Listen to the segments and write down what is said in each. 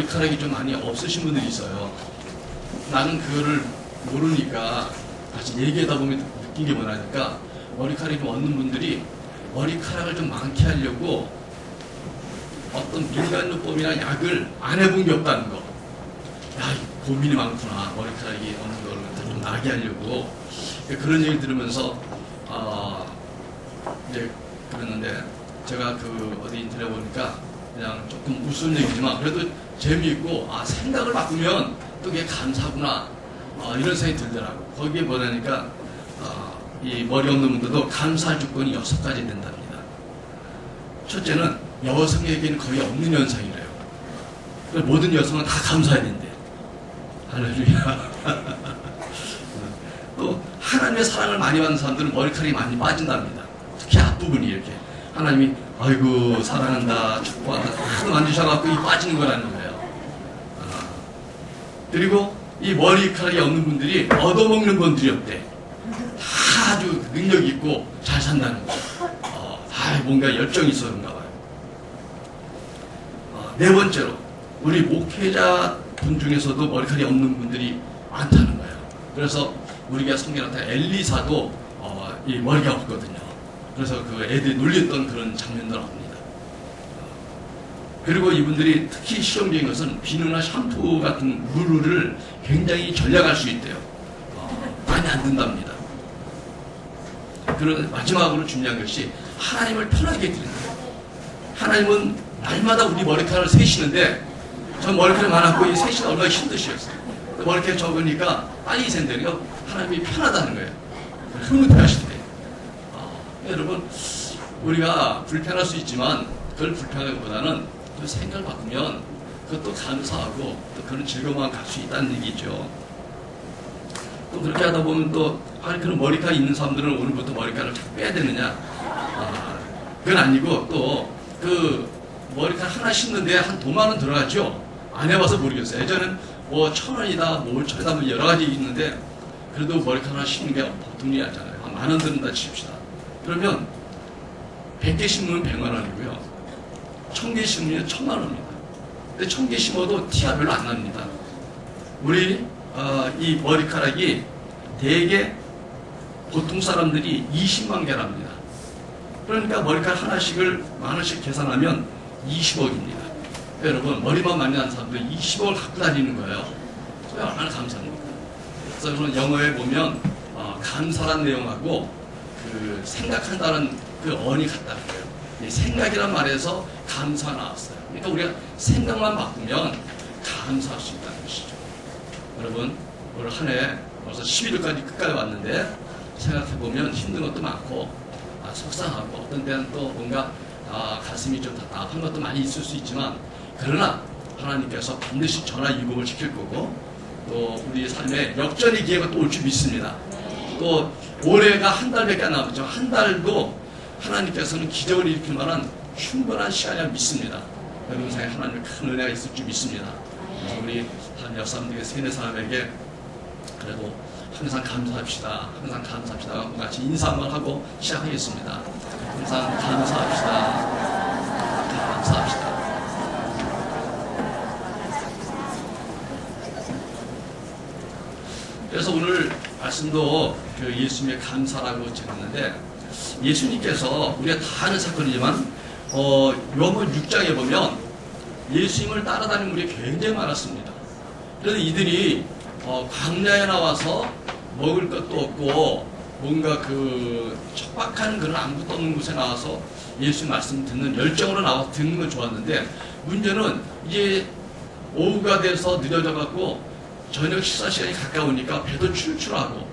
머리카락이 좀 많이 없으신 분들이 있어요. 나는 그거를 모르니까 같이 얘기하다 보면 느낀 게 뭐냐니까 머리카락이 좀 없는 분들이 머리카락을 좀 많게 하려고 어떤 민간요법이나 약을 안 해본 게 없다는 거. 야, 고민이 많구나. 머리카락이 없는 걸 좀 나게 하려고. 그런 얘기를 들으면서 이제 그랬는데 제가 그 어디 인터넷 보니까 그냥 조금 우스운 얘기지만 그래도 재미있고 생각을 바꾸면 또 그게 감사구나 이런 생각이 들더라고. 거기에 뭐라니까 이 머리 없는 분들도 감사할 조건이 6가지 된답니다. 첫째는 여성에게는 거의 없는 현상이래요. 모든 여성은 다 감사해야 된대. 할렐루야. 또 하나님의 사랑을 많이 받는 사람들은 머리카락이 많이 빠진답니다. 특히 앞부분이 이렇게 하나님이 아이고 사랑한다 축복한다 하도 만지셔갖고 이 빠지는 거라는 거예요. 그리고 이 머리카락이 없는 분들이 얻어먹는 분들이 없대. 다 아주 능력 있고 잘 산다는 거. 뭔가 열정이 있어 그런가 봐요. 네 번째로 우리 목회자 분 중에서도 머리카락이 없는 분들이 많다는 거예요. 그래서 우리가 성경한테 엘리사도 이 머리가 없거든요. 그래서 그 애들이 놀렸던 그런 장면들 나옵니다. 그리고 이분들이 특히 실용적인 것은 비누나 샴푸 같은 물을 굉장히 전략할 수 있대요. 많이 안 든답니다. 그런 마지막으로 중요한 것이 하나님을 편하게 해드리는 거예요. 하나님은 날마다 우리 머리카락을 세시는데 전 머리카락 많았고 이 세시가 얼마나 힘드시겠어요. 머리카락 적으니까 빨리 센대요. 하나님이 편하다는 거예요. 흐뭇해하신대요. 여러분 우리가 불편할 수 있지만 그걸 불편하기보다는 그 생각을 바꾸면 그것도 감사하고 또 그런 즐거움만 갈 수 있다는 얘기죠. 또 그렇게 하다 보면 또 그런 머리카락 있는 사람들은 오늘부터 머리카락을 빼야 되느냐? 그건 아니고 또 그 머리카락 하나 심는데 한 돈 많은 들어가죠. 안 해봐서 모르겠어요. 예전엔 뭐 1,000원이다, 뭐 5천원이다, 뭐 여러 가지 있는데 그래도 머리카락 하나 심는 게 보통 일이 아니잖아요. 한 10,000원 든다 칩시다. 그러면 100개 심으면 100만 원이고요. 1,000개 심으면 1,000만 원입니다. 근데 1,000개 심어도 티가 별로 안 납니다. 우리 이 머리카락이 대개 보통 사람들이 20만 개랍니다. 그러니까 머리카락 하나씩을 만 원씩 계산하면 20억입니다. 여러분 머리만 많이 난 사람들 20억을 갖고 다니는 거예요. 얼마나 감사합니까? 그래서 영어에 보면 감사란 내용하고 그 생각한다는 그 언이 같다는 거예요. 생각이란 말에서 감사 나왔어요. 그러니까 우리가 생각만 바꾸면 감사할 수 있다는 것이죠. 여러분 올 한 해 벌써 11월까지 끝까지 왔는데 생각해보면 힘든 것도 많고 속상하고 어떤 때는 또 뭔가 가슴이 좀 답답한 것도 많이 있을 수 있지만 그러나 하나님께서 반드시 전화위복을 시킬 거고 또 우리 삶에 역전의 기회가 또 올 줄 믿습니다. 또 올해가 한 달밖에 안 남았죠. 한 달도 하나님께서는 기적을 일으킬 만한 충분한 시간이라 믿습니다. 여러분 사이에 하나님의 큰 은혜가 있을 줄 믿습니다. 우리 한 역사님들에게 세네 사람에게 그래도 항상 감사합시다. 항상 감사합시다. 같이 인사 한번 하고 시작하겠습니다. 항상 감사합시다. 감사합시다. 그래서 오늘 말씀도 그 예수님의 감사라고 적었는데 예수님께서 우리가 다 아는 사건이지만 요한복음 6장에 보면 예수님을 따라다니는 분이 굉장히 많았습니다. 그래서 이들이 광야에 나와서 먹을 것도 없고 뭔가 그 척박한 그런 아무것도 없는 곳에 나와서 예수 말씀 듣는 열정으로 나와서 듣는 건 좋았는데 문제는 이제 오후가 돼서 늦어져 갖고 저녁 식사 시간이 가까우니까 배도 출출하고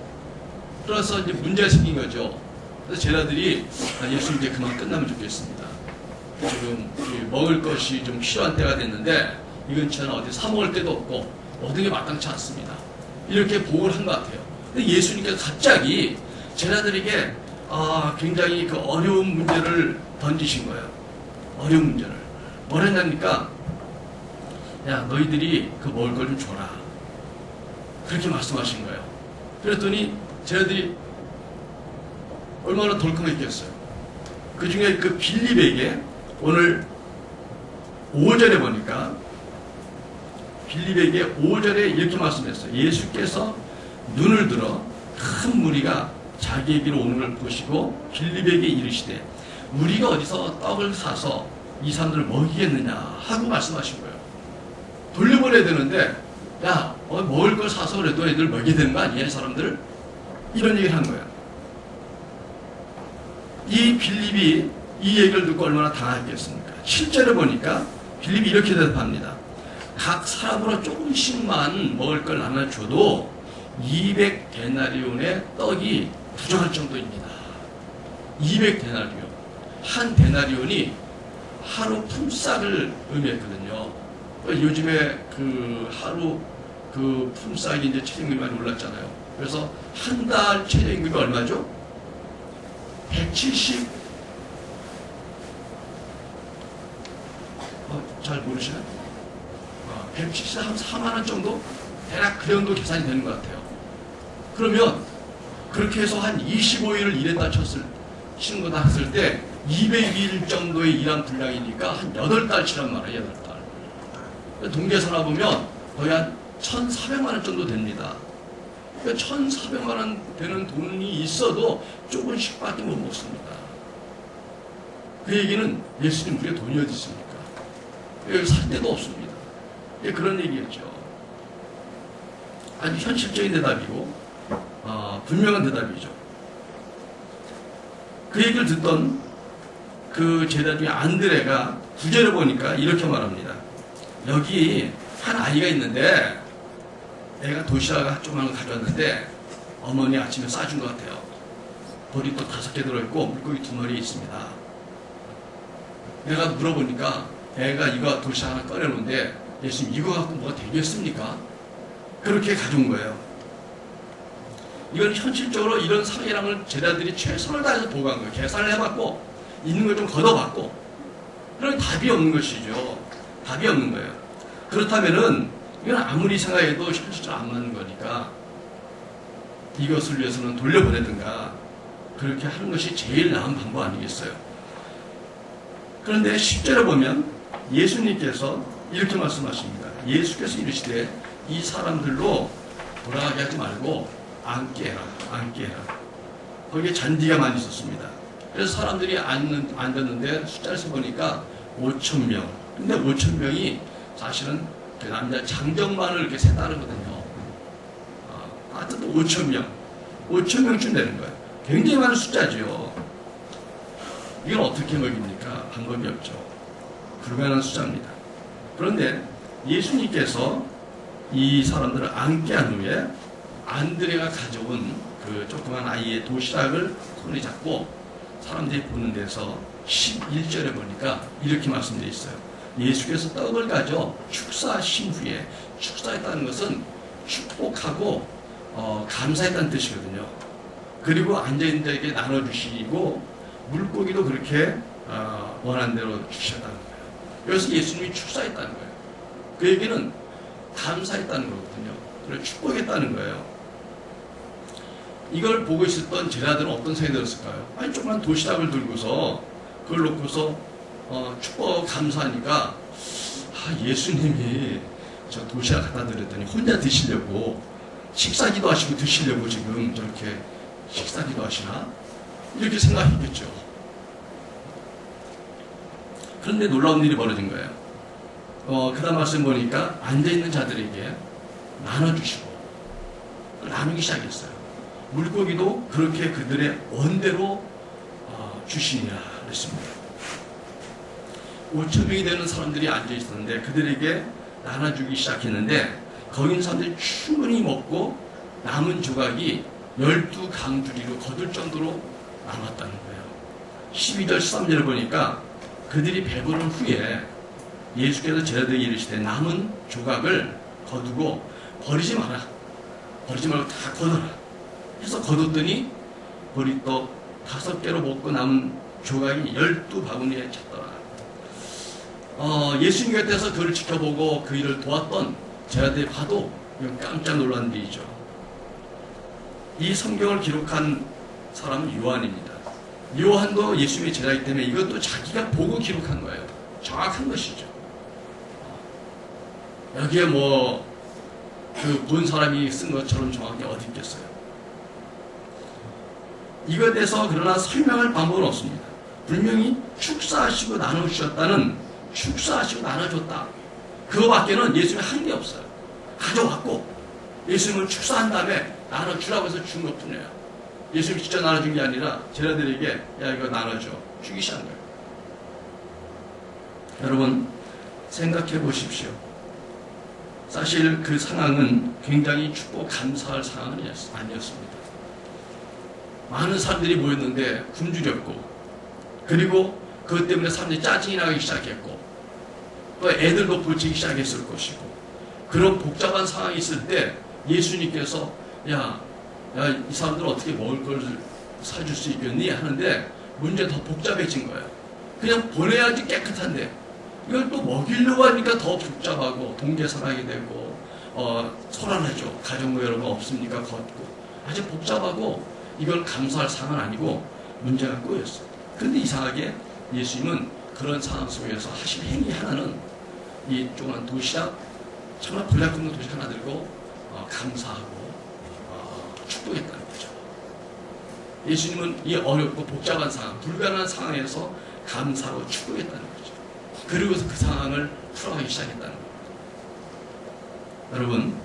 그래서 이제 문제가 생긴 거죠. 그래서 제자들이 예수님 이제 그만 끝나면 좋겠습니다. 지금 먹을 것이 좀 필요한 때가 됐는데 이 근처는 어디 사 먹을 데도 없고 모든 게 마땅치 않습니다. 이렇게 보고를 한 것 같아요. 근데 예수님께서 갑자기 제자들에게 굉장히 그 어려운 문제를 던지신 거예요. 어려운 문제를. 뭘 했냐니까 야 너희들이 그 먹을 걸 좀 줘라. 그렇게 말씀하신 거예요. 그랬더니 제자들이 얼마나 덜컹했겠어요. 그 중에 그 빌립에게 오늘 5절에 보니까 빌립에게 5절에 이렇게 말씀했어요. 예수께서 눈을 들어 큰 무리가 자기에게로 오는 걸 보시고 빌립에게 이르시되 우리가 어디서 떡을 사서 이 사람들을 먹이겠느냐 하고 말씀하신 거예요. 돌려보내야 되는데 야 먹을 걸 사서 그래도 애들 먹여야 되는 거 아니야 이 사람들? 이런 얘기를 한 거예요. 이 빌립이 이 얘기를 듣고 얼마나 당황했겠습니까? 실제로 보니까 빌립이 이렇게 대답합니다. 각 사람으로 조금씩만 먹을 걸 나눠줘도 200데나리온의 떡이 부족할 정도입니다. 200데나리온. 한 데나리온이 하루 품삯을 의미했거든요. 요즘에 그 하루 그 품삯이 이제 최저임금이 많이 올랐잖아요. 그래서 한 달 최저임금이 얼마죠? 170, 잘 모르시나요? 170, 한 4만원 정도? 대략 그 정도 계산이 되는 것 같아요. 그러면 그렇게 해서 한 25일을 일했다 치는 거다 했을 때 200일 정도의 일한 분량이니까 한 8달치란 말이에요. 8달. 동계산화 보면 거의 한 1,400만원 정도 됩니다. 그러니까 1,400만원 되는 돈이 있어도 조금씩밖에 못 먹습니다. 그 얘기는 예수님 우리가 돈이 어디 있습니까? 여기 살 데도 없습니다. 그런 얘기였죠. 아주 현실적인 대답이고 분명한 대답이죠. 그 얘기를 듣던 그 제자 중에 안드레가 9절을 보니까 이렇게 말합니다. 여기 한 아이가 있는데 내가 도시락 조그만 거 가져왔는데 어머니 아침에 싸준 것 같아요. 보리떡 5개 들어있고 물고기 2마리 있습니다. 내가 물어보니까 애가 이거 도시락 하나 꺼내놓은데 예수님 이거 갖고 뭐가 되겠습니까? 그렇게 가져온 거예요. 이건 현실적으로 이런 상이랑을 제자들이 최선을 다해서 보고한 거예요. 계산을 해봤고 있는 걸 좀 걷어봤고 그런 답이 없는 것이죠. 답이 없는 거예요. 그렇다면은 이건 아무리 생각해도 현실적으로 안 맞는 거니까 이것을 위해서는 돌려보내든가 그렇게 하는 것이 제일 나은 방법 아니겠어요? 그런데 10절에 보면 예수님께서 이렇게 말씀하십니다. 예수께서 이르시되 이 사람들로 돌아가게 하지 말고 앉게 해라. 앉게 해라. 거기에 잔디가 많이 있었습니다. 그래서 사람들이 앉았는데 숫자를 세보니까 5,000명. 근데 5,000명이 사실은 그 남자 장정만을 이렇게 세다르거든요. 하여튼 5,000명. 5,000명쯤 되는 거예요. 굉장히 많은 숫자죠. 이걸 어떻게 먹입니까? 방법이 없죠. 불가능한 숫자입니다. 그런데 예수님께서 이 사람들을 앉게 한 후에 안드레가 가져온 그 조그만 아이의 도시락을 손에 잡고 사람들이 보는 데서 11절에 보니까 이렇게 말씀되어 있어요. 예수께서 떡을 가져 축사하신 후에, 축사했다는 것은 축복하고 감사했다는 뜻이거든요. 그리고 앉아있는 자에게 나눠주시고 물고기도 그렇게 원하는 대로 주셨다는 거예요. 그래서 예수님이 축사했다는 거예요. 그 얘기는 감사했다는 거거든요. 그리고 축복했다는 거예요. 이걸 보고 있었던 제자들은 어떤 생각이 들었을까요? 아니 조그만 도시락을 들고서 그걸 놓고서 축복 감사하니까 예수님이 저 도시락 갖다 드렸더니 혼자 드시려고 식사기도 하시고 드시려고 지금 저렇게 식사기도 하시나? 이렇게 생각했겠죠. 그런데 놀라운 일이 벌어진 거예요. 그 다음 말씀 보니까 앉아있는 자들에게 나눠주시고 나누기 시작했어요. 물고기도 그렇게 그들의 원대로 주시니라 그랬습니다. 5,000명이 되는 사람들이 앉아있었는데 그들에게 나눠주기 시작했는데 거기 있는 사람들이 충분히 먹고 남은 조각이 12강두리로 거둘 정도로 남았다는 거예요. 12절 13절을 보니까 그들이 배부른 후에 예수께서 제자들에게 이르시되 남은 조각을 거두고 버리지 마라. 버리지 말고 다 거둬라. 해서 거뒀더니 보리떡 5개로 먹고 남은 조각이 12바구니에 찼더라. 예수님 곁에서 그를 지켜보고 그 일을 도왔던 제자들이 봐도 깜짝 놀란 일이죠. 이 성경을 기록한 사람은 요한입니다. 요한도 예수님의 제자이기 때문에 이것도 자기가 보고 기록한 거예요. 정확한 것이죠. 여기에 뭐 그 본 사람이 쓴 것처럼 정확히 어디 있겠어요. 이거에 대해서 그러나 설명할 방법은 없습니다. 분명히 축사하시고 나눠주셨다는, 축사하시고 나눠줬다, 그거밖에는 예수님이 한 게 없어요. 가져왔고 예수님을 축사한 다음에 나눠주라고 해서 준 것뿐이에요. 예수님이 직접 나눠준 게 아니라 제자들에게 야 이거 나눠줘 주기 시작한 거예요. 여러분 생각해 보십시오. 사실 그 상황은 굉장히 춥고 감사할 상황은 아니었습니다. 많은 사람들이 모였는데 굶주렸고, 그리고 그것 때문에 사람들이 짜증이 나기 시작했고, 또 애들도 부치기 시작했을 것이고, 그런 복잡한 상황이 있을 때 예수님께서 야, 이 사람들 어떻게 먹을 걸 사줄 수 있겠니? 하는데 문제 더 복잡해진 거예요. 그냥 보내야지 깨끗한데 이걸 또 먹이려고 하니까 더 복잡하고 동계상하게 되고, 소란하죠. 가정도 여러분 없습니까? 걷고 아주 복잡하고, 이걸 감사할 상황은 아니고 문제가 꼬였어요. 그런데 이상하게 예수님은 그런 상황 속에서 하신 행위 하나는 이 조그만 도시락, 정말 불량금도 도시락 하나 들고 감사하고 축복했다는 거죠. 예수님은 이 어렵고 복잡한 상황, 불가능한 상황에서 감사하고 축복했다는 거죠. 그리고서 그 상황을 풀어가기 시작했다는 겁니다. 여러분,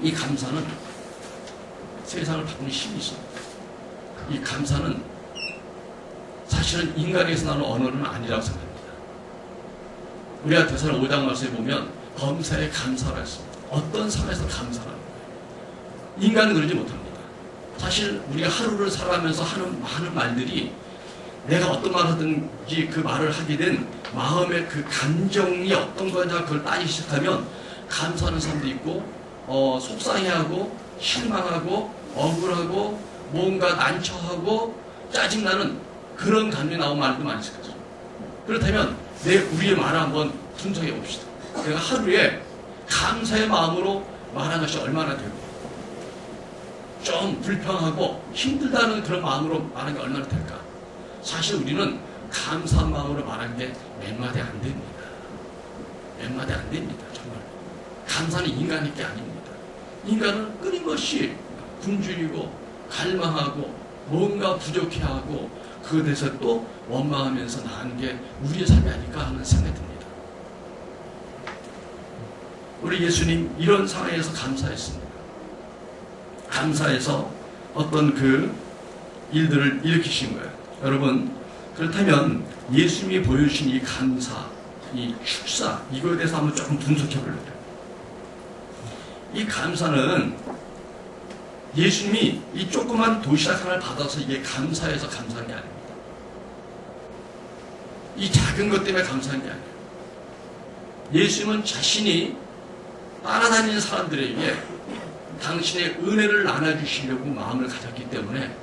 이 감사는 세상을 바꾸는 힘이 있습니다. 이 감사는 사실은 인간에게서 나오는 언어는 아니라고 생각합니다. 우리가 대사는 5장 말씀에 보면 범사에 감사가 있습니다. 어떤 상황에서 감사하는 거예요. 인간은 그러지 못합니다. 사실 우리가 하루를 살아가면서 하는 많은 말들이 내가 어떤 말을 하든지 그 말을 하게 된 마음의 그 감정이 어떤 거냐 그걸 따지기 시작하면 감사하는 사람도 있고, 속상해하고 실망하고 억울하고 뭔가 난처하고 짜증나는 그런 감정이 나온 말도 많이 있을 거죠. 그렇다면 우리의 말을 한번 분석해 봅시다. 내가 하루에 감사의 마음으로 말한 것이 얼마나 되고, 좀 불평하고 힘들다는 그런 마음으로 말한 게 얼마나 될까? 사실 우리는 감사한 마음으로 말한 게 몇 마디 안 됩니다. 몇 마디 안 됩니다. 정말. 감사는 인간의 게 아닙니다. 인간은 끊임없이 굶주리고 갈망하고 뭔가 부족해하고 그것에 대해서 또 원망하면서 나은 게 우리의 삶이 아닐까 하는 생각이 듭니다. 우리 예수님 이런 상황에서 감사했습니다. 감사해서 어떤 그 일들을 일으키신 거예요. 여러분, 그렇다면 예수님이 보여주신 이 감사, 이 축사, 이거에 대해서 한번 조금 분석해 보려고 해요. 이 감사는 예수님이 이 조그만 도시락 하나를 받아서 이게 감사해서 감사한 게 아닙니다. 이 작은 것 때문에 감사한 게 아니에요. 예수님은 자신이 따라다니는 사람들에게 당신의 은혜를 나눠주시려고 마음을 가졌기 때문에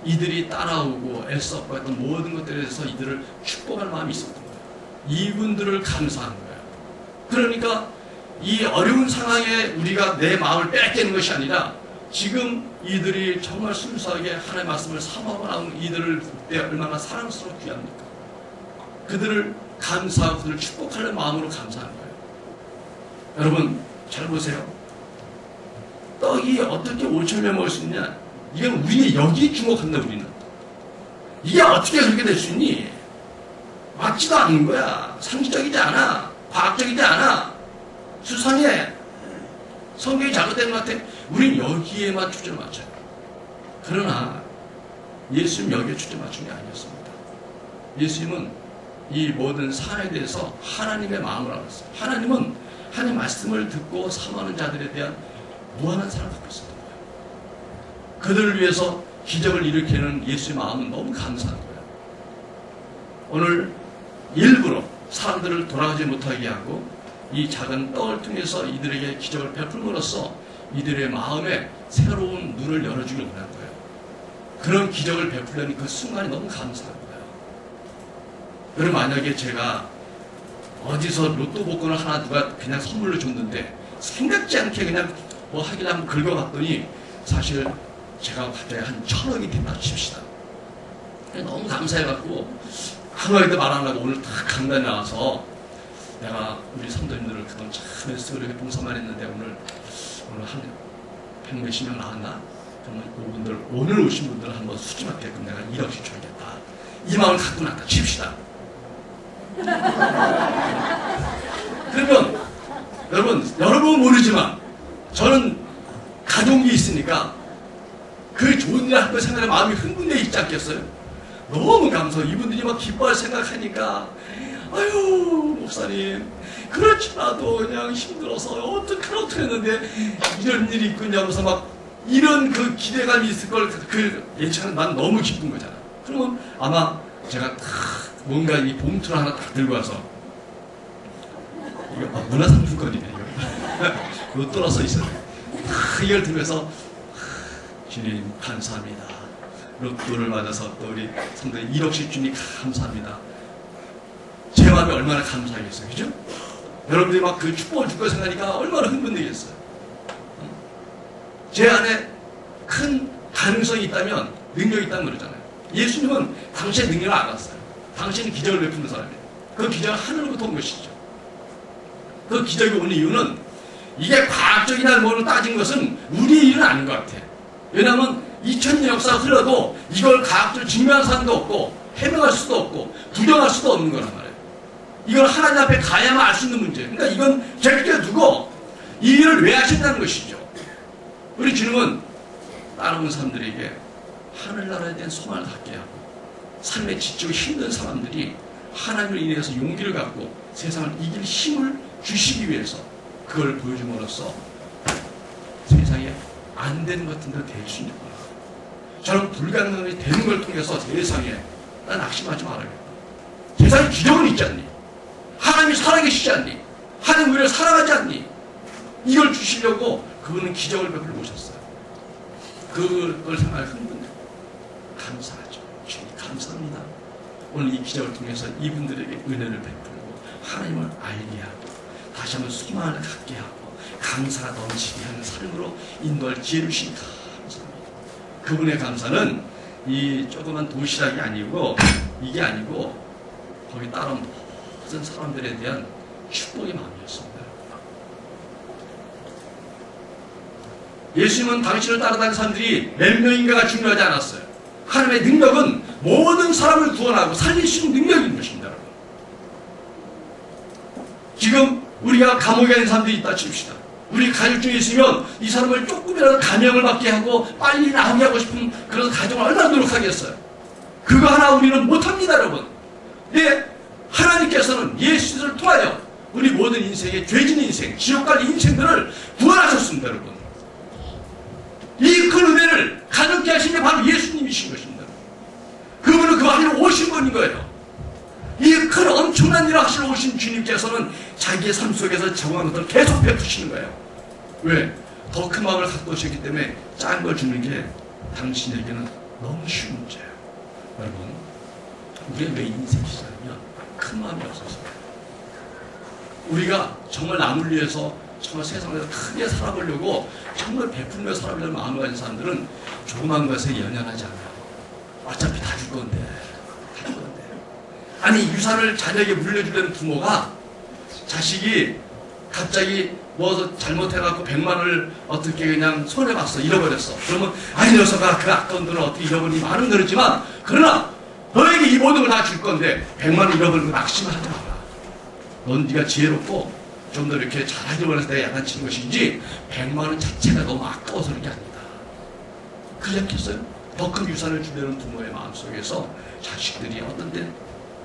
이들이 따라오고 애써고 했던 모든 것들에 대해서 이들을 축복할 마음이 있었던 거예요. 이분들을 감사한 거예요. 그러니까 이 어려운 상황에 우리가 내 마음을 뺏기는 것이 아니라 지금 이들이 정말 순수하게 하나님의 말씀을 사모하고 나온 이들을 볼 때 얼마나 사랑스럽고 귀합니까? 그들을 감사하고 그들을 축복하는 마음으로 감사하는 거예요. 여러분 잘 보세요. 떡이 어떻게 5,000명 먹을 수 있냐? 이건 우리의 여기에 주목한다. 우리는 이게 어떻게 그렇게 될 수 있니? 맞지도 않는 거야. 상식적이지 않아. 과학적이지 않아. 수상해. 성경이 잘못된 것 같아. 우린 여기에만 초점을 맞춰요. 그러나 예수님 여기에 초점 맞춘 게 아니었습니다. 예수님은 이 모든 사안에 대해서 하나님의 마음을 알았어요. 하나님은 하나님의 말씀을 듣고 사모하는 자들에 대한 무한한 사랑을 갖고 있었던 거예요. 그들을 위해서 기적을 일으키는 예수의 마음은 너무 감사한 거예요. 오늘 일부러 사람들을 돌아가지 못하게 하고 이 작은 떡을 통해서 이들에게 기적을 베풀므로써 이들의 마음에 새로운 눈을 열어주길 원한 거예요. 그런 기적을 베풀려는 그 순간이 너무 감사한 거예요. 여러분 만약에 제가 어디서 로또 복권을 하나 누가 그냥 선물로 줬는데 생각지 않게 그냥 뭐 하길래 한번 긁어봤더니 사실 제가 갑자기 한 1,000억이 된다 칩시다. 너무 감사해갖고 아무 말도 말 안 하고 오늘 딱 강단에 나와서 내가 우리 성도님들을 그동안 참 애쓰고 이렇게 봉사만 했는데 오늘 한 100몇십 명 나왔나? 그러면 그분들 오늘 오신 분들은 한번 수집할게끔 내가 1억씩 줘야겠다. 이 마음을 갖고 나다 칩시다. 그러면 여러분은 모르지만 저는 가족이 있으니까 그 좋은 일 한 번 생각에 마음이 흥분되어 있지 않겠어요? 너무 감사해요. 이분들이 막 기뻐할 생각하니까 아유 목사님 그렇지라도 그냥 힘들어서 어떻게 했는데 이런 일이 있군요 하면서 막 이런 그 기대감이 있을 걸 그 예찬은 난 너무 기쁜 거잖아. 그러면 아마 제가 딱 뭔가 이 봉투를 하나 딱 들고 와서 이거 문화상품권이네 이거 로또라 써 있어요. 이걸 들면서 주님 감사합니다. 로또를 맞아서 또 우리 성도님 1억씩 주님 감사합니다. 제 마음이 얼마나 감사하겠어요. 그죠? 여러분들이 막 그 축복을 줄 거 생각하니까 얼마나 흥분되겠어요. 제 안에 큰 가능성이 있다면 능력이 있다면 그러잖아요. 예수님은 당시의 능력을 알았어요. 당신은 기적을 베푸는 사람이에요. 그 기적은 하늘로부터 온 것이죠. 그 기적이 오는 이유는 이게 과학적이나 뭐로 따진 것은 우리 일은 아닌 것 같아. 왜냐하면 2000년 역사가 흘러도 이걸 과학적으로 증명할 사람도 없고 해명할 수도 없고 부정할 수도 없는 거란 말이에요. 이걸 하나님 앞에 가야만 알 수 있는 문제예요. 그러니까 이건 제껴두고 이 일을 왜 하신다는 것이죠. 우리 주님은 따라온 사람들에게 하늘나라에 대한 소망을 갖게 하고 삶에 지치고 힘든 사람들이 하나님을 인해서 용기를 갖고 세상을 이길 힘을 주시기 위해서 그걸 보여줌으로써 세상에 안 되는 것 같은 데 될 수 있는 거야. 저는 불가능한 것이 되는 걸 통해서 세상에 난 낙심하지 말아야겠다. 세상에 기적은 있지 않니? 하나님이 살아계시지 않니? 하나님 우리를 사랑하지 않니? 이걸 주시려고 그분은 기적을 베풀어 오셨어요. 그걸 생각해 흥분해. 감사하죠. 주님 감사합니다. 오늘 이 기적을 통해서 이분들에게 은혜를 베풀고 하나님을 알게 하고 다시 한번 소망을 갖게 하고 감사가 넘치게 하는 삶으로 인도할 기회를 주신 감사합니다. 그분의 감사는 이 조그만 도시락이 아니고 이게 아니고 거기 따라온 모든 사람들에 대한 축복의 마음이었습니다. 예수님은 당신을 따라다니는 사람들이 몇 명인가가 중요하지 않았어요. 하나님의 능력은 모든 사람을 구원하고 살릴 수 있는 능력인 것입니다. 여러분. 지금 우리가 감옥에 있는 사람들이 있다 칩시다. 우리 가족 중에 있으면 이 사람을 조금이라도 감형을 받게 하고 빨리 나오게 하고 싶은 그런 가정을 얼마나 노력하겠어요. 그거 하나 우리는 못합니다. 여러분. 예, 하나님께서는 예수를 통하여 우리 모든 인생의 죄진 인생, 지옥갈 인생들을 구원하셨습니다. 여러분. 이 큰 은혜를 가능케 하신 게 바로 예수님이신 것입니다. 그분은 그거 하시러 오신 분인 거예요. 이 큰 엄청난 일을 하시러 오신 주님께서는 자기의 삶 속에서 적응한 것들을 계속 베푸시는 거예요. 왜? 더 큰 마음을 갖고 오셨기 때문에 작은 걸 주는 게 당신에게는 너무 쉬운 문제예요. 여러분, 우리가 왜 인생이 시작하면 큰 마음이 없어서 우리가 정말 남을 위해서 정말 세상에서 크게 살아보려고 정말 베풀며 살아보려는 마음을 가진 사람들은 조그만 것에 연연하지 않아요. 어차피 다 줄 건데. 아니 유산을 자녀에게 물려주려는 부모가 자식이 갑자기 뭐 잘못해갖고 100만 원을 어떻게 그냥 손해봤어. 잃어버렸어. 그러면 아니 녀석아 그 아까운 돈을 어떻게 잃어버리니 말은 그렇지만 그러나 너에게 이 모든 걸 다 줄 건데 100만 원 잃어버리는 거 낙심하지 마라. 넌 네가 지혜롭고 좀 더 이렇게 잘하기 원해서 내가 야단치는 것인지 100만 원 자체가 너무 아까워서 그런 게 아니다. 그러지 않겠어요? 더 큰 유산을 주려는 부모의 마음속에서 자식들이 어떤 때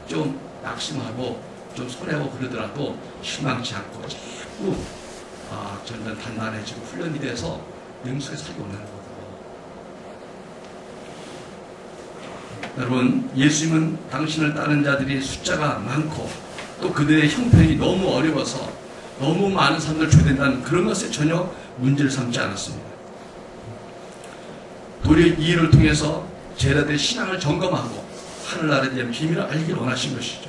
좀 낙심하고 좀 손해보고 그러더라도 실망치 않고 자꾸 점점 단단해지고 훈련이 돼서 능숙에 살고 오는 거거든요. 여러분, 예수님은 당신을 따르는 자들이 숫자가 많고 또 그들의 형편이 너무 어려워서 너무 많은 사람들 초대된다는 그런 것에 전혀 문제를 삼지 않았습니다. 도리어 이 일을 통해서 제자들의 신앙을 점검하고 하늘나라에 대한 비밀을 알기를 원하신 것이죠.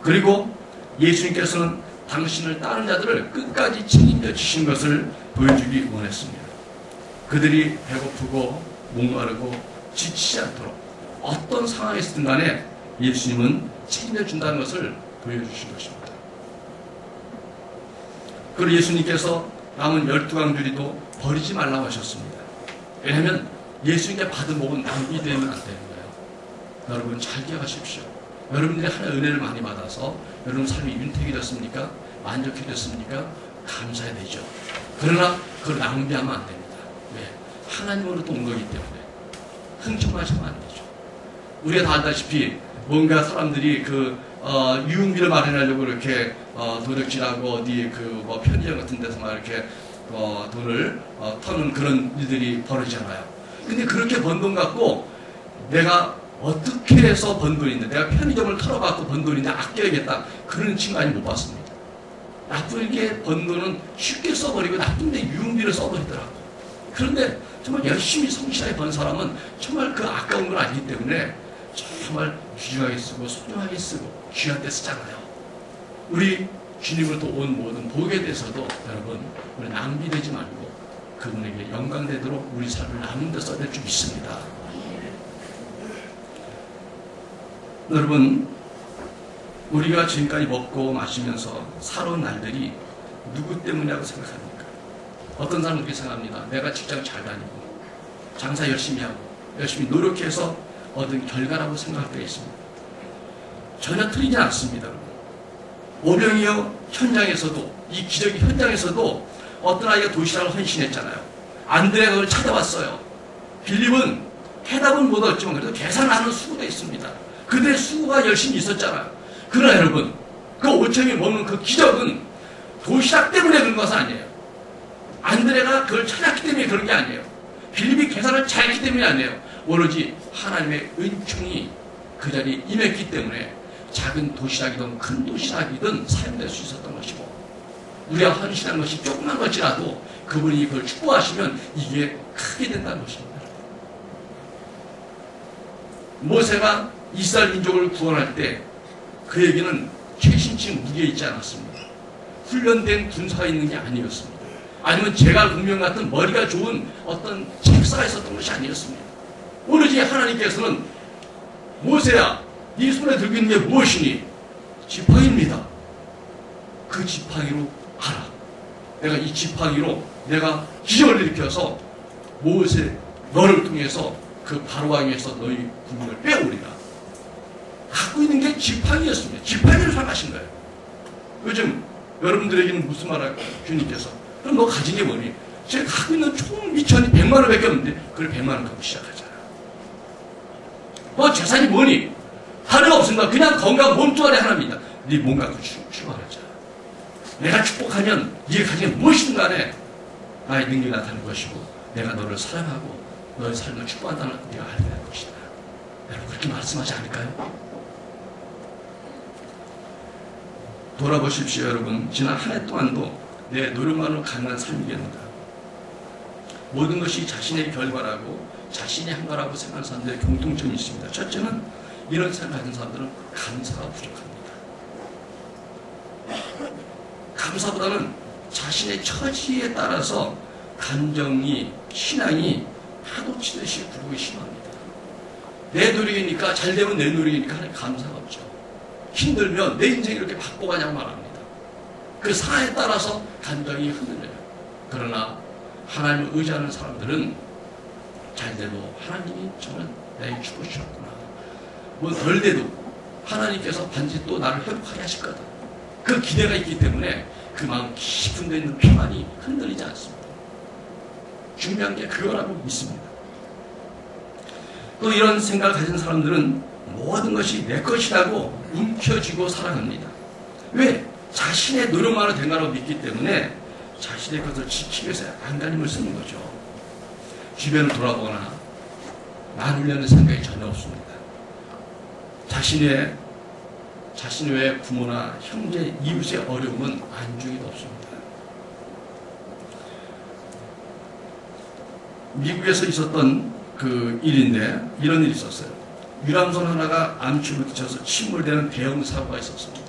그리고 예수님께서는 당신을 따르는 자들을 끝까지 책임져 주신 것을 보여주기 원했습니다. 그들이 배고프고 목마르고 지치지 않도록 어떤 상황에 있든 간에 예수님은 책임져 준다는 것을 보여주신 것입니다. 그리고 예수님께서 남은 12강주리도 버리지 말라고 하셨습니다. 왜냐하면 예수님께 받은 복은 낭비되면 안 되는 거예요. 여러분 잘 기억하십시오. 여러분들이 하나의 은혜를 많이 받아서 여러분 삶이 윤택이 됐습니까? 만족이 됐습니까? 감사해야 되죠. 그러나 그걸 낭비하면 안 됩니다. 왜? 하나님으로부터 온 거기 때문에 흥청하시면 안 되죠. 우리가 다 알다시피 뭔가 사람들이 유흥비를 마련하려고 이렇게 도적질하고 어디 뭐 편의점 같은 데서 막 이렇게 돈을 터는 그런 일들이 벌어지잖아요. 근데 그렇게 번 돈 갖고 내가 어떻게 해서 번 돈인데, 내가 편의점을 털어갖고 번 돈인데 아껴야겠다, 그런 친구 아직 못 봤습니다. 나쁘게 번 돈은 쉽게 써버리고 나쁜데 유흥비를 써버리더라고. 그런데 정말 열심히 성실하게 번 사람은 정말 그 아까운 걸 알기 때문에 정말 귀중하게 쓰고 소중하게 쓰고 귀한 데 쓰잖아요. 우리 주님으로부터 온 모든 복에 대해서도 여러분 우리 낭비되지 말고 그분에게 영광되도록 우리 삶을 남은 데 써야 될 줄 믿습니다. 여러분, 우리가 지금까지 먹고 마시면서 살아온 날들이 누구 때문이라고 생각합니까? 어떤 사람은 그렇게 생각합니다. 내가 직장 잘 다니고 장사 열심히 하고 열심히 노력해서 얻은 결과라고 생각할 때가 있습니다. 전혀 틀리지 않습니다. 오병이어 현장에서도, 이 기적의 현장에서도 어떤 아이가 도시락을 헌신했잖아요. 안드레가 그걸 찾아왔어요. 빌립은 해답은 못 얻지만 그래도 계산하는 수고가 있습니다. 그들의 수고가 열심히 있었잖아요. 그러나 여러분, 그 5,000명이 먹는 그 기적은 도시락 때문에 그런 것은 아니에요. 안드레가 그걸 찾았기 때문에 그런 게 아니에요. 빌립이 계산을 잘했기 때문이 아니에요. 오로지 하나님의 은총이 그 자리에 임했기 때문에 작은 도시락이든 큰 도시락이든 사용될 수 있었던 것이고, 우리가 헌신한 것이 조그만 것이라도 그분이 그걸 축복하시면 이게 크게 된다는 것입니다. 모세가 이스라엘 민족을 구원할 때 그에게는 최신식 무기에 있지 않았습니다. 훈련된 군사가 있는 게 아니었습니다. 아니면 제갈 공명 같은 머리가 좋은 어떤 책사가 있었던 것이 아니었습니다. 오로지 하나님께서는 모세야, 네 손에 들고 있는 게 무엇이니? 지팡이입니다. 그 지팡이로 하라. 내가 이 지팡이로 내가 기적을 일으켜서 모세 너를 통해서 그 바로왕에서 너희 국민을 빼오리라. 갖고 있는 게 지팡이였습니다. 지팡이를 사가신 거예요. 요즘 여러분들에게는 무슨 말 할까요? 주님께서. 그럼 너 가진 게 뭐니? 제가 갖고 있는 총 미천이 100만 원밖에 없는데 그걸 100만 원 갖고 시작하잖아요. 너 재산이 뭐니? 하나가 없습니다. 그냥 건강 몸뚱아리 하나입니다. 네 몸 갖고 출발하자. 내가 축복하면 네가 가진 게 무엇이든 간에 나의 능력이 나타날 것이고 내가 너를 사랑하고 너의 삶을 축복한다는 걸 네가 알게 될 것이다. 여러분 그렇게 말씀하지 않을까요? 돌아보십시오. 여러분, 지난 한 해 동안도 내 노력만으로 가능한 삶이겠는가? 모든 것이 자신의 결과라고 자신이 한 거라고 생각하는 사람들의 공통점이 있습니다. 첫째는 이런 생각을 가진 사람들은 감사가 부족합니다. 감사보다는 자신의 처지에 따라서 감정이, 신앙이 파도 치듯이 불고 심합니다. 내 노력이니까, 잘 되면 내 노력이니까 하나님 감사가 없죠. 힘들면 내 인생이 이렇게 바꿔가냐고 말합니다. 그 상황에 따라서 감정이 흔들려요. 그러나 하나님을 의지하는 사람들은 잘 돼도 하나님이 저는 나에게 축복주셨구나. 뭐 덜 돼도 하나님께서 반드시 또 나를 회복하게 하실 거다. 그 기대가 있기 때문에 그 마음 깊은 데 있는 평안이 흔들리지 않습니다. 중요한 게 그거라고 믿습니다. 또 이런 생각을 가진 사람들은 모든 것이 내 것이라고 움켜쥐고 살아갑니다. 왜? 자신의 노력만으로 된 거라고 믿기 때문에 자신의 것을 지키기 위해서 안간힘을 쓰는 거죠. 주변을 돌아보거나 나누려는 생각이 전혀 없습니다. 자신 외 부모나 형제, 이웃의 어려움은 안중에도 없습니다. 미국에서 있었던 그 일인데 이런 일이 있었어요. 유람선 하나가 암초를 뒤쳐서 침몰되는 대형 사고가 있었습니다.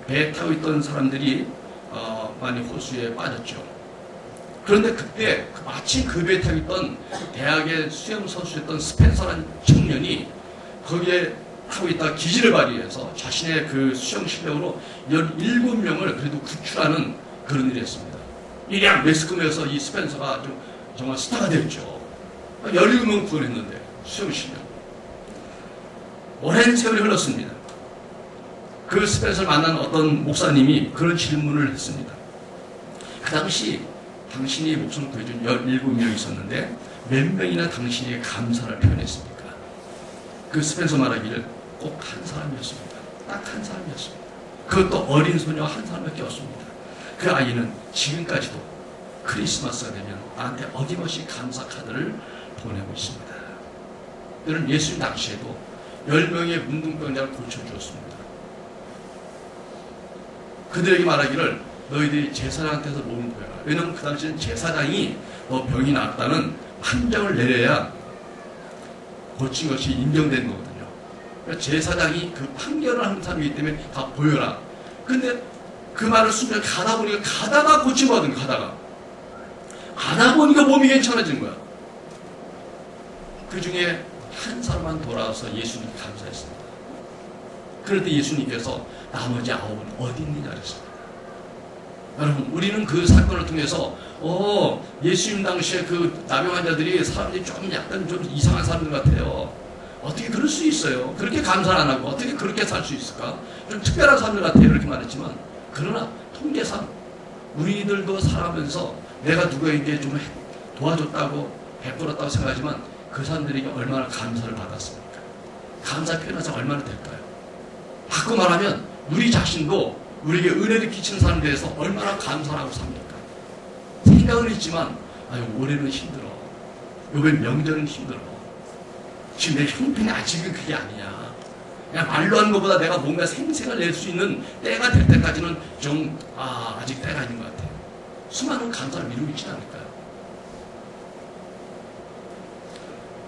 배에 타고 있던 사람들이 많이 호수에 빠졌죠. 그런데 그때 마침 그 배에 타고 있던 대학의 수영 선수였던 스펜서라는 청년이 거기에 타고 있다가 기지를 발휘해서 자신의 그 수영 실력으로 17명을 그래도 구출하는 그런 일을 했습니다. 일양 매스컴에서 이 스펜서가 좀 정말 스타가 됐죠. 17명 구원했는데 수용 실력. 오랜 세월이 흘렀습니다. 그 스펜서를 만난 어떤 목사님이 그런 질문을 했습니다. 그 당시 당신이 목숨을 구해준 17명이 있었는데 몇 명이나 당신에게 감사를 표현했습니까? 그 스펜서 말하기를 꼭 한 사람이었습니다. 딱 한 사람이었습니다. 그것도 어린 소녀 한 사람밖에 없습니다. 그 아이는 지금까지도 크리스마스가 되면 나한테 어김없이 감사 카드를 보내고 있습니다. 그는 예수님 당시에도 10명의 문둥병자를 고쳐주었습니다. 그들에게 말하기를 너희들이 제사장한테서 몸을 보여라. 왜냐하면 그 당시에는 제사장이 너 병이 나았다는 판정을 내려야 고친 것이 인정된 거거든요. 그러니까 제사장이 그 판결을 하는 사람이기 때문에 다 보여라. 근데 그 말을 순간 가다 보니까 가다가 고침받은 거야. 가다 보니까 몸이 괜찮아진 거야. 그 중에 한 사람만 돌아와서 예수님께 감사했습니다. 그럴 때 예수님께서 나머지 9은 어디 있느냐 그랬습니다. 여러분, 우리는 그 사건을 통해서 예수님 당시에 그 나병 환자들이 사람들이 좀 약간 좀 이상한 사람들 같아요. 어떻게 그럴 수 있어요? 그렇게 감사를 안 하고 어떻게 그렇게 살 수 있을까? 좀 특별한 사람들 같아요. 이렇게 말했지만, 그러나 통계상 우리들도 살아가면서 내가 누구에게 좀 도와줬다고 베풀었다고 생각하지만 그 사람들에게 얼마나 감사를 받았습니까? 감사 표현하자 얼마나 될까요? 바꿔 말하면 우리 자신도 우리에게 은혜를 끼치는 사람에 대해서 얼마나 감사하고 삽니까? 생각은 있지만 올해는 힘들어. 요번 명절은 힘들어. 지금 내 형편이 아직은 그게 아니야. 그냥 말로 하는 것보다 내가 뭔가 생생을 낼 수 있는 때가 될 때까지는 좀 아직 때가 아닌 것 같아요. 수많은 감사를 미루고 있지 않을까요?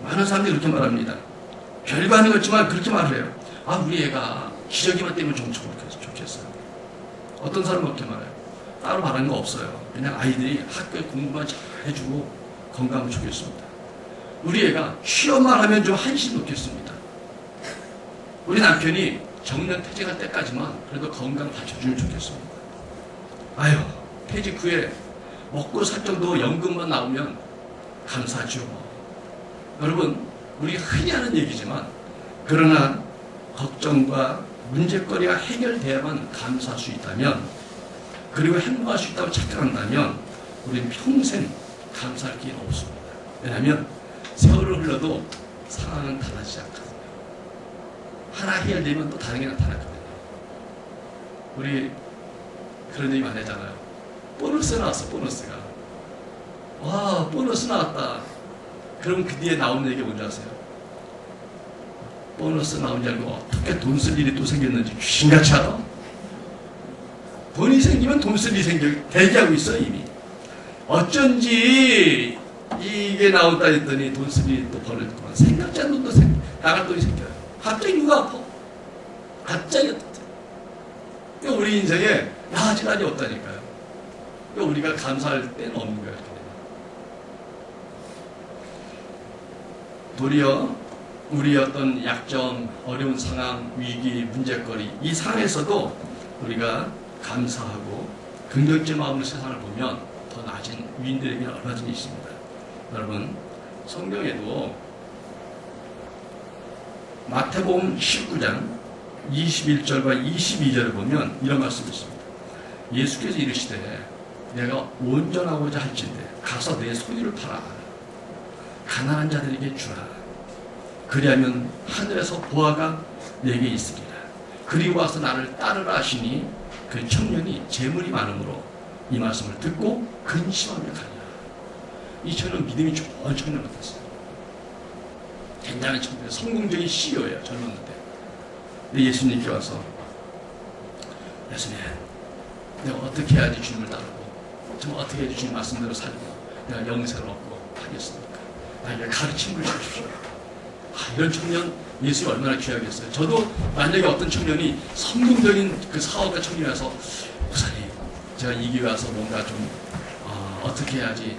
많은 사람들이 그렇게 말합니다. 별거 아닌 것지만 그렇게 말을 해요. 우리 애가 기저귀만 떼면 좀 좋겠어요. 어떤 사람은 그렇게 말해요. 따로 말하는 거 없어요. 그냥 아이들이 학교에 공부만 잘 해주고 건강을 좋겠습니다. 우리 애가 취업만 하면 좀 한심 놓겠습니다. 우리 남편이 정년 퇴직할 때까지만 그래도 건강 받쳐주면 좋겠습니다. 퇴직 후에 먹고 살 정도 연금만 나오면 감사하죠. 여러분, 우리가 흔히 하는 얘기지만 그러나 걱정과 문제거리가 해결돼야만 감사할 수 있다면, 그리고 행복할 수 있다고 착각한다면 우리는 평생 감사할 기회는 없습니다. 왜냐하면 세월을 흘러도 상황은 달라지지 않거든요. 하나 해결되면 또 다른 게 나타나거든요. 우리 그런 얘기 많이 하잖아요. 보너스 나왔어, 보너스가. 와, 보너스 나왔다. 그럼 그 뒤에 나오는 얘기가 뭔지 아세요? 보너스 나온 줄 알고 어떻게 돈 쓸 일이 또 생겼는지 귀신같이 하다. 돈이 생기면 돈 쓸 일이 대기하고 있어요, 이미. 어쩐지 이게 나온다 했더니 돈 쓸 일이 또 벌어졌구만. 생각지 않는 돈도 나갈 돈이 생겨요. 갑자기 누가 아파? 갑자기. 그러니까 우리 인생에 야지간이 없다니까요. 그러니까 우리가 감사할 때는 없는 거예요. 도리어 우리 어떤 약점, 어려운 상황, 위기, 문제거리, 이 상황에서도 우리가 감사하고 긍정적인 마음으로 세상을 보면 더 나아진 위인들에게는 얼마든지 있습니다. 여러분, 성경에도 마태복음 19장 21절과 22절을 보면 이런 말씀이 있습니다. 예수께서 이르시되 내가 온전하고자 할진대 가서 내 소유를 팔아 가난한 자들에게 주라. 그리하면 하늘에서 보화가 내게 있으리라. 그리고 와서 나를 따르라 하시니 그 청년이 재물이 많으므로 이 말씀을 듣고 근심하며 가니라. 이 청년은 믿음이 좋은 청년 같았어요. 굉장한 청년, 성공적인 CEO예요. 젊었는데. 근데 예수님께 와서 예수님, 내가 어떻게 해야지 주님을 따르고 정말 어떻게 해야지 주님 말씀대로 살고 내가 영생을 얻고 하겠습니까? 나에게 가르침을 주십시오. 이런 청년 예수님 얼마나 귀하겠어요. 저도 만약에 어떤 청년이 성공적인 그 사업가 청년이라서 목사님, 제가 이 기회 와서 뭔가 좀 어떻게 해야지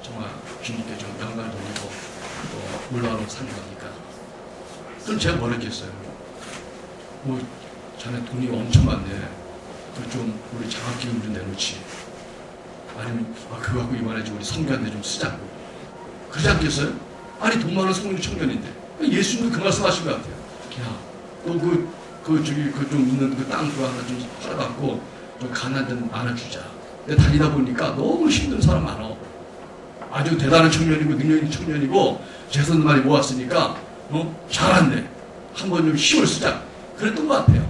정말 주님께 좀 영광을 돌리고 또 올라가고 사는 거니까. 그럼 제가 뭘 했겠어요? 자네 돈이 엄청 많네. 그 좀 우리 장학기금 좀 내놓지. 아니면 그거 갖고 이번에 우리 성교한테 좀 쓰자고. 그러지 않겠어요? 아니 돈 많은 성령 청년인데 예수님도 그 말씀하신 것 같아요. 야, 너 저기 좀 있는 그 땅 그거 하나 좀 팔아갖고 좀 가난한 데 나눠주자. 근데 다니다 보니까 너무 힘든 사람 많아. 아주 대단한 청년이고 능력 있는 청년이고 재산 많이 모았으니까 잘한대. 한번 좀 힘을 쓰자. 그랬던 것 같아요.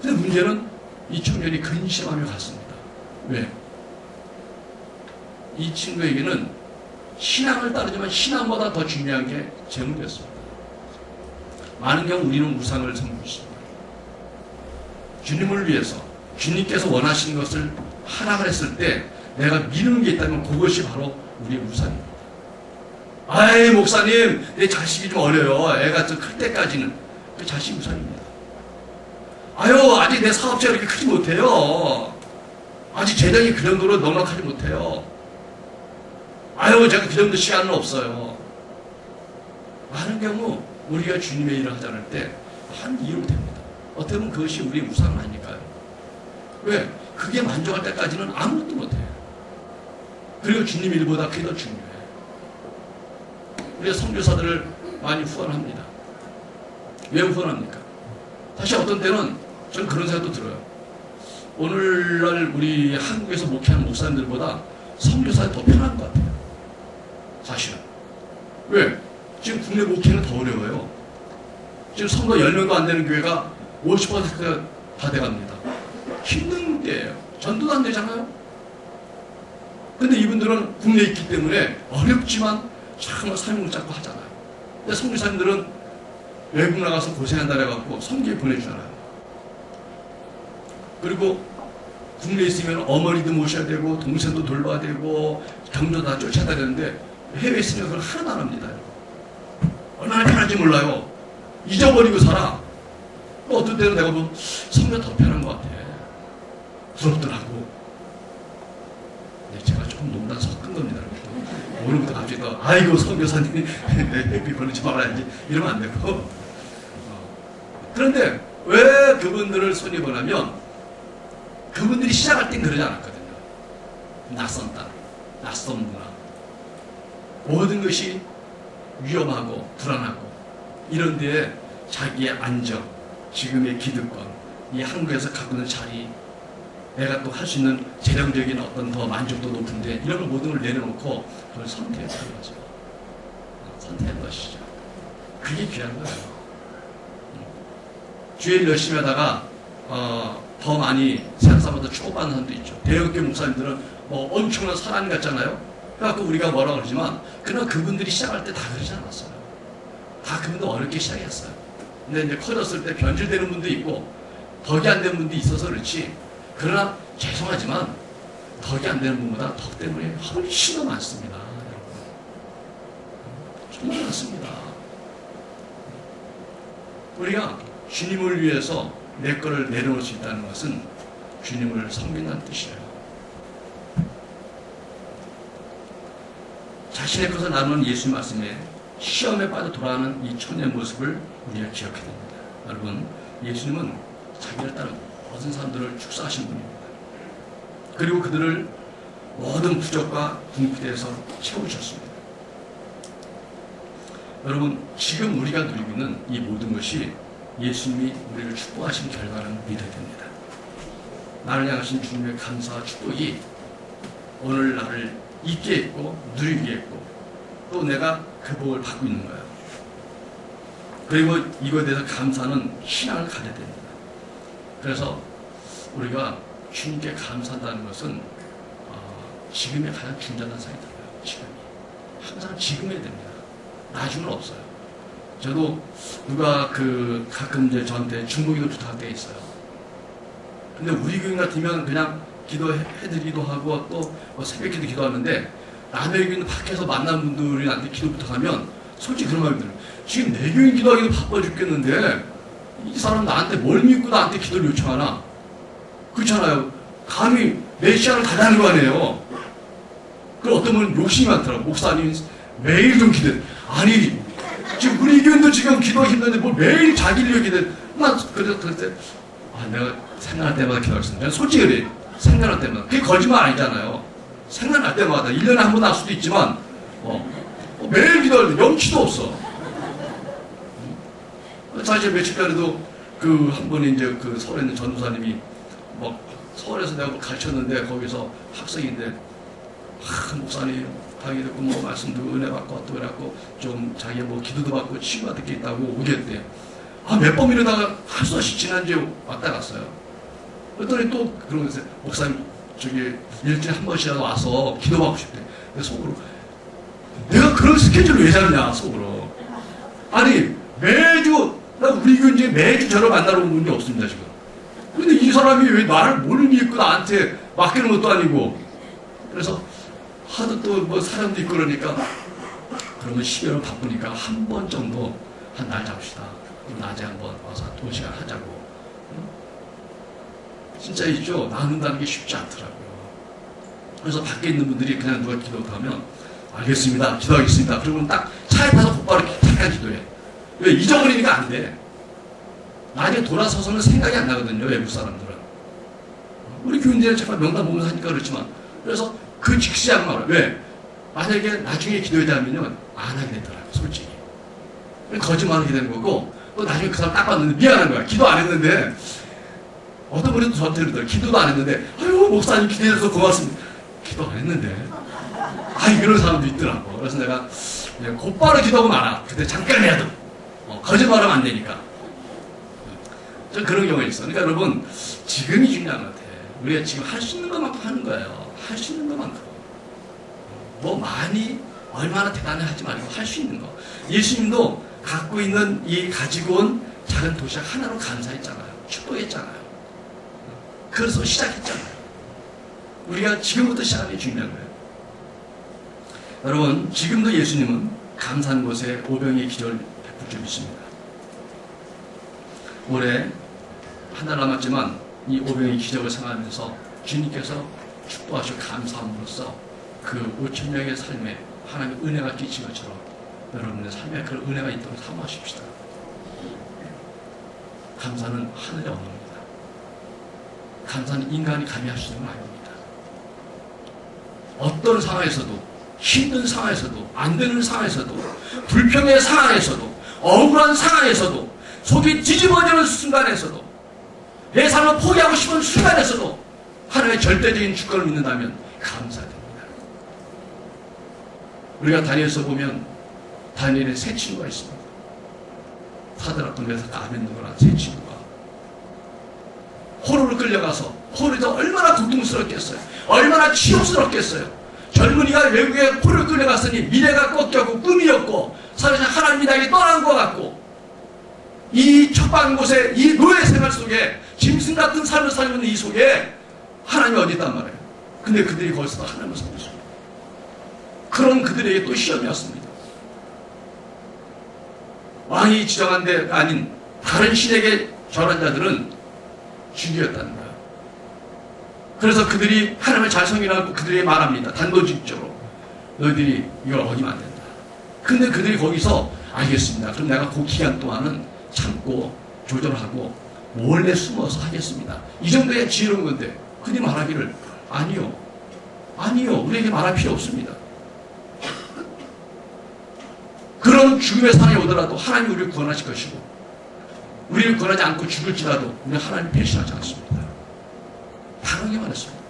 근데 문제는 이 청년이 근심하며 갔습니다. 왜? 이 친구에게는 신앙을 따르지만 신앙보다 더 중요한 게 재물이었습니다. 많은 경우 우리는 우상을 섬기고 있습니다. 주님을 위해서 주님께서 원하시는 것을 하나가 했을 때 내가 미루는 게 있다면 그것이 바로 우리의 우상입니다. 아이 목사님 내 자식이 좀 어려요. 애가 좀 클 때까지는 그 자식 우상입니다. 아유 아직 내 사업체가 이렇게 크지 못해요. 아직 재정이 그 정도로 넉넉하지 못해요. 아유 제가 그 정도 시간은 없어요. 많은 경우 우리가 주님의 일을 하지 않을 때 한 이유로 됩니다. 어떻게 보면 그것이 우리의 우상은 아닐까요? 왜? 그게 만족할 때까지는 아무것도 못해요. 그리고 주님 일보다 그게 더 중요해요. 우리가 선교사들을 많이 후원합니다. 왜 후원합니까? 사실 어떤 때는 저는 그런 생각도 들어요. 오늘날 우리 한국에서 목회하는 목사님들보다 선교사가 더 편한 것 같아요. 사실은. 왜? 지금 국내 목회는 더 어려워요. 지금 성도 10명도 안 되는 교회가 50%가 다 돼갑니다. 힘든 때예요. 전도도 안 되잖아요. 근데 이분들은 국내에 있기 때문에 어렵지만 정말 삶을 잡고 하잖아요. 근데 선교사님들은 외국 나가서 고생한다 해갖고 선교에 보내주잖아요. 그리고 국내에 있으면 어머니도 모셔야 되고 동생도 돌봐야 되고 경조도 다 쫓아야 되는데 해외에 있으면 그걸 하나도 안 합니다. 얼마나 편한지 몰라요. 잊어버리고 살아. 어떤 때는 내가 보면 선교 더 편한 것 같아. 부럽더라고. 근데 제가 조금 농담 섞은 겁니다. 오늘부터 갑자기 또 아이고 선교사님 회비 보내지 말아야지 이러면 안 되고. 그런데 왜 그분들을 손해보냐면 그분들이 시작할 땐 그러지 않았거든요. 낯선 땅, 낯선 문화, 모든 것이 위험하고 불안하고 이런 데에 자기의 안정, 지금의 기득권, 이 한국에서 갖고 있는 자리, 내가 또 할 수 있는 재정적인 어떤 더 만족도 높은데 이런 걸 모든 걸 내려놓고 그걸 선택하는 거죠. 선택한 것이죠. 그게 귀한 거예요. 주의 일 열심히 하다가 더 많이 세상사람보다 축복받는 사람도 있죠. 대형교 목사님들은 엄청난 사람 같잖아요. 그래갖고 우리가 뭐라 그러지만 그러나 그분들이 시작할 때 다 그러지 않았어요. 다 그분도 어렵게 시작했어요. 근데 이제 커졌을 때 변질되는 분도 있고 덕이 안 되는 분도 있어서 그렇지. 그러나 죄송하지만 덕이 안 되는 분보다 덕 때문에 훨씬 더 많습니다. 정말 많습니다. 우리가 주님을 위해서 내 거를 내려올 수 있다는 것은 주님을 섬긴다는 뜻이에요. 자신의 것을 나누는 예수님 말씀에 시험에 빠져 돌아가는 이 천의 모습을 우리가 기억해야 됩니다. 여러분, 예수님은 자기를 따른 모든 사람들을 축사하신 분입니다. 그리고 그들을 모든 부족과 궁핍에서 채우셨습니다. 여러분, 지금 우리가 누리고 있는 이 모든 것이 예수님이 우리를 축복하신 결과는 믿어야 됩니다. 나를 향하신 주님의 감사와 축복이 오늘 나를 있게 했고 누리게 했고 또 내가 그 복을 받고 있는 거예요. 그리고 이거에 대해서 감사는 신앙을 가져야 됩니다. 그래서 우리가 주님께 감사한다는 것은 지금의 가장 중요한 상이 들어요. 지금이. 항상 지금 해야 됩니다. 나중은 없어요. 저도 누가 가끔 이제 저한테 중보기도 부탁할 때가 있어요. 근데 우리 교인 같으면 그냥 기도해드리기도 하고 또 새벽기도 기도하는데 남의 교인 밖에서 만난 분들이 나한테 기도 부탁하면 솔직히 그런 말이 들어요. 지금 내 교인 기도하기도 바빠 죽겠는데 이 사람 나한테 뭘 믿고 나한테 기도를 요청하나? 그렇잖아요. 감히 내 시간을 다 다는 거 아니에요. 그리고 어떤 분은 욕심이 많더라고. 목사님 매일 좀 기도해. 아니 지금 우리 교인도 지금 기도하기 힘든데 뭘 매일 자기를 위해 기도해. 난 그랬을 때 내가 생각할 때마다 기도하겠습니다. 솔직히 그래. 생각할 때마다. 그게 거짓말 아니잖아요. 생각날 때마다 1년에 한 번 날 수도 있지만 매일 기도할 때 영치도 없어. 사실 며칠 전에도 그 한 번에 이제 그 서울에 있는 전도사님이 막 서울에서 내가 가르쳤는데 거기서 학생인데 목사님 강의 듣고 뭐 말씀도 은혜 받고 또 그래갖고 좀 자기 뭐 기도도 받고 치유가 듣게 있다고 오겠대. 몇 번 이러다가 할 수 없이 지난주에 왔다 갔어요. 그랬더니 또 그러면서 목사님 저기 일주일에 한 번씩이라도 와서 기도받고 싶대. 근데 속으로 내가 그런 스케줄을 왜 잡냐 속으로. 아니 매주 나 우리 교인지 매주 저를 만나러 온 분이 없습니다 지금. 근데 이 사람이 왜 나를 뭘 믿고 나한테 맡기는 것도 아니고. 그래서 하도 또 뭐 사람도 있고 그러니까 그러면 12월 바쁘니까 한 번 정도 한 날 잡시다. 낮에 한번 와서 2시간 하자고. 진짜 있죠. 나눈다는 게 쉽지 않더라고요. 그래서 밖에 있는 분들이 그냥 누가 기도하면 알겠습니다. 기도하겠습니다. 그러면 딱 차에 타서 곧바로 잠깐 기도해. 왜? 잊어버리니까 안 돼. 나중에 돌아서서는 생각이 안 나거든요. 외국 사람들은. 우리 교인들은 잠깐 명단 보면서 하니까 그렇지만. 그래서 그 즉시 하는 말을. 왜? 만약에 나중에 기도해야 하면요. 안 하게 되더라고요. 솔직히. 거짓말하게 되는 거고 또 나중에 그 사람 딱 봤는데 미안한 거야. 기도 안 했는데 어떤 분이 저한테 그러더라고요. 기도도 안 했는데 아유 목사님 기도해줘서 고맙습니다. 기도 안 했는데 이런 사람도 있더라고. 그래서 내가 그냥 곧바로 기도하고 말아. 그때 잠깐이라도 거짓말하면 안 되니까. 좀 그런 경우가 있어. 그러니까 여러분 지금이 중요한 것 같아. 우리가 지금 할 수 있는 것만큼 하는 거예요. 할 수 있는 것만큼. 뭐 많이 얼마나 대단히 하지 말고 할 수 있는 거. 예수님도 갖고 있는 이 가지고 온 작은 도시락 하나로 감사했잖아요. 축복했잖아요. 그래서 시작했잖아요. 우리가 지금부터 시작하는 게 중요한 거예요. 여러분 지금도 예수님은 감사한 곳에 오병이의 기적을 베풀 줄 믿습니다. 올해 한 달 남았지만 이 오병이의 기적을 생각하면서 주님께서 축복하시고 감사함으로써 그 5천 명의 삶에 하나님의 은혜가 끼친 것처럼 여러분의 삶에 그런 은혜가 있도록 사모하십시다. 감사는 하늘의 언어입니다. 감사는 인간이 감히 할 수 있는 건 아닙니다. 어떤 상황에서도 힘든 상황에서도 안 되는 상황에서도 불평의 상황에서도 억울한 상황에서도 속이 뒤집어지는 순간에서도 내 삶을 포기하고 싶은 순간에서도 하나님의 절대적인 주권을 믿는다면 감사됩니다. 우리가 다니엘서 보면 다니엘의 세 친구가 있습니다. 사드락과 메삭과 아벤느고라는 세 친구가 포로로 끌려가서 포로에서 얼마나 고통스럽겠어요. 얼마나 치욕스럽겠어요. 젊은이가 외국에 포로로 끌려갔으니 미래가 꺾였고 꿈이 없고 사실상 하나님이 나에게 떠난 것 같고 이 척박한 곳에 이 노예 생활 속에 짐승 같은 삶을 살고 있는 이 속에 하나님이 어디 있단 말이에요. 근데 그들이 거기서 하나님을 살고 있습니다. 그런 그들에게 또 시험이었습니다. 왕이 지정한 데가 아닌 다른 신에게 절한 자들은 죽이었다는 거예요. 그래서 그들이 하나님을 잘 섬기라고 그들에게 말합니다. 단도직입적으로 너희들이 이걸 어기면 안 된다. 근데 그들이 거기서 알겠습니다. 그럼 내가 그 기간 동안은 참고 조절하고 몰래 숨어서 하겠습니다. 이 정도의 지혜로운 건데 그들이 말하기를 아니요. 우리에게 말할 필요 없습니다. 그런 죽음의 상황이 오더라도 하나님이 우리를 구원하실 것이고 우리를 구원하지 않고 죽을지라도 우리는 하나님 배신하지 않습니다. 당하게만 했습니다.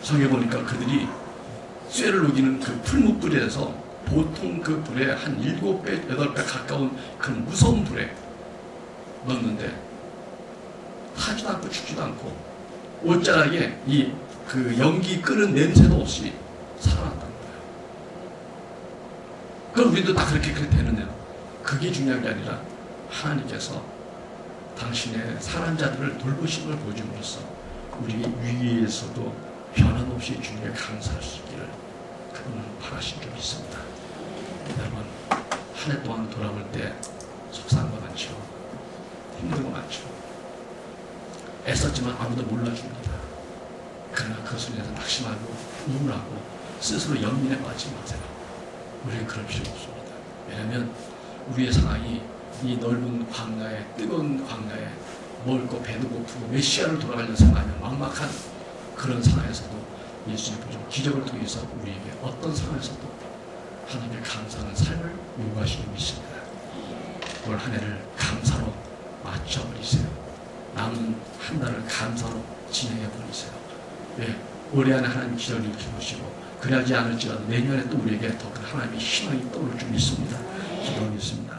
성경에 보니까 그들이 쇠를 녹이는 그 풀무불에서 보통 그 불에 한 7배, 8배 가까운 그 무서운 불에 넣었는데 타지도 않고 죽지도 않고 옷자락에 이 그 연기 끓는 냄새도 없이 살아났다는 거예요. 그럼 우리도 다 그렇게 되는데요. 그게 중요한 게 아니라 하나님께서 당신의 사랑 자들을 돌보심을 보여줌으로써 우리 위기에서도 변함없이 주님께 감사할 수 있기를 그분은 바라신 줄 믿습니다. 여러분 한 해 동안 돌아볼 때 속상한 거 많죠. 힘든 거 많죠. 애썼지만 아무도 몰라줍니다. 그러나 그것을 위해서 낙심하고 우울하고 스스로 연민에 빠지지 마세요. 우리는 그럴 필요 없습니다. 왜냐하면 우리의 상황이 이 넓은 광야에 뜨거운 광야에 먹을 거 배도 고프고 메시아를 돌아가려는 상황이 막막한 그런 상황에서도 예수님 보죠. 기적을 통해서 우리에게 어떤 상황에서도 하나님의 감사하는 삶을 요구하시는 믿습니다. 올 한 해를 감사로 맞춰버리세요. 남은 한 달을 감사로 진행해버리세요. 네, 올해 안에 하나님 기적을 일으켜보시고 그러지 않을지라도 내년에 또 우리에게 더 큰 하나님의 희망이 떠오를 줄 믿습니다. 기도하겠습니다.